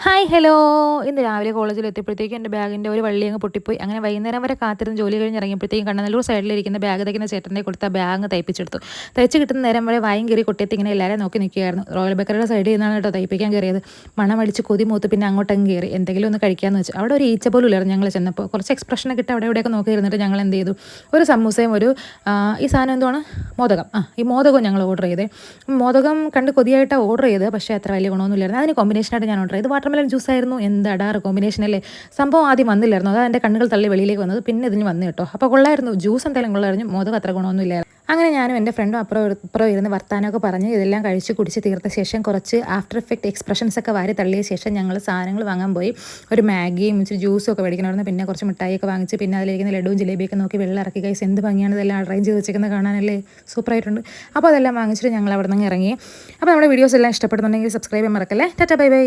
Hi hello. ഇന്ന് രാവിലെ കോളേജിൽ എത്തിയപ്പോഴത്തേക്കും എൻ്റെ ബാഗിൻ്റെ ഒരു വള്ളി അങ്ങ് പൊട്ടിപ്പോയി. അങ്ങനെ വൈകുന്നേരം വരെ കാത്തിരുന്ന് ജോലി കഴിഞ്ഞ് ഇറങ്ങിയപ്പോഴത്തേക്കും കണ്ണനല്ലൂർ സൈഡിലിരിക്കുന്ന ബാഗ് തയ്ക്കുന്ന ചേട്ടനെ കൊടുത്ത ബാഗ് തയ്പ്പിച്ചെടുത്തു. തയ്ച്ച് കിട്ടുന്ന നേരം വരെ വായും കയറി കൊട്ടിയത്ത് ഇങ്ങനെ എല്ലാവരും നോക്കി നിൽക്കുകയായിരുന്നു. റോയൽ ബേക്കറിയുടെ സൈഡിൽ നിന്നാണ് കേട്ടോ തയ്പ്പിക്കാൻ കയറിയത്. മണമടിച്ച് കൊതി മൂത്ത് പിന്നെ അങ്ങോട്ടങ്ങ് കയറി എന്തെങ്കിലും ഒന്ന് കഴിക്കാമെന്ന് വെച്ചു. അവിടെ ഒരു ഈച്ച പോലും ഇല്ലായിരുന്നു ഞങ്ങൾ ചെന്നപ്പോൾ. കുറച്ച് എക്സ്പ്രഷനൊക്കെ ഇട്ട് അവിടെ ഇവിടെയൊക്കെ നോക്കി ഇരുന്നിട്ട് ഞങ്ങൾ എന്ത് ചെയ്തു, ഒരു സമൂസയും ഈ സാധനം എന്തുവാണ്, മോദകം. ഈ മോദകവും ഞങ്ങൾ ഓർഡർ ചെയ്തേ. മോദകം കണ്ട് കൊതിയായിട്ടാണ് ഓർഡർ ചെയ്തത്, പക്ഷേ അത്ര വലിയ ഗുണമൊന്നുമില്ലായിരുന്നു. അതിന് കോമ്പിനേഷനായിട്ട് ഞാൻ ഓർഡർ ചെയ്ത് വാട്ടർമെലൻ ജ്യൂസ് ആയിരുന്നു. എന്ത് അടാറ് കോമ്പിനേഷൻ അല്ലേ. സംഭവം ആദ്യം വന്നില്ലായിരുന്നു, അതാ എൻ്റെ കണ്ണുകൾ തള്ളി വെളിയിലേക്ക് വന്നത്. പിന്നെ ഇതിന് വന്നു കേട്ടോ. അപ്പോൾ കൊള്ളായിരുന്നു, ജ്യൂസ് എന്തായാലും കൊള്ളായിരുന്നു, മോദകം അത്ര ഗുണമൊന്നുമില്ലായിരുന്നു. അങ്ങനെ ഞാനും എൻ്റെ ഫ്രണ്ടും അപ്പുറം ഇരുന്ന് വർത്താനമൊക്കെ പറഞ്ഞ് ഇതെല്ലാം കഴിച്ച് കുടിച്ച് തീർത്ത ശേഷം കുറച്ച് ആഫ്റ്റർ എഫക്റ്റ് എക്സ്പ്രഷൻസ് ഒക്കെ വാരി തള്ളിയ ശേഷം ഞങ്ങൾ സാധനങ്ങൾ വാങ്ങാൻ പോയി. ഒരു മാഗിയും ഇച്ചിരി ജ്യൂസും ഒക്കെ മേടിക്കണമായിരുന്നു. പിന്നെ കുറച്ച് മിഠായിയൊക്കെ വാങ്ങിച്ച് പിന്നെ അതിലിരിക്കുന്ന ലഡുവും ജിലേബിയൊക്കെ നോക്കി വെള്ളം ഇറക്കി കൈസ് എന്ത് ഭംഗിയാണ് ഇതെല്ലാം അറേഞ്ച് ചെയ്ത് വെച്ചിരിക്കുന്നത് കാണാനല്ലേ, സൂപ്പറായിട്ടുണ്ട്. അപ്പോൾ അതെല്ലാം വാങ്ങിച്ചിട്ട് ഞങ്ങൾ അവിടെ നിന്ന് ഇറങ്ങി. അപ്പോൾ നമ്മുടെ വീഡിയോസ് എല്ലാം ഇഷ്ടപ്പെടുന്നുണ്ടെങ്കിൽ സബ്സ്ക്രൈബ് ചെയ്യാൻ മറക്കല്ലേ. Tata bye bye.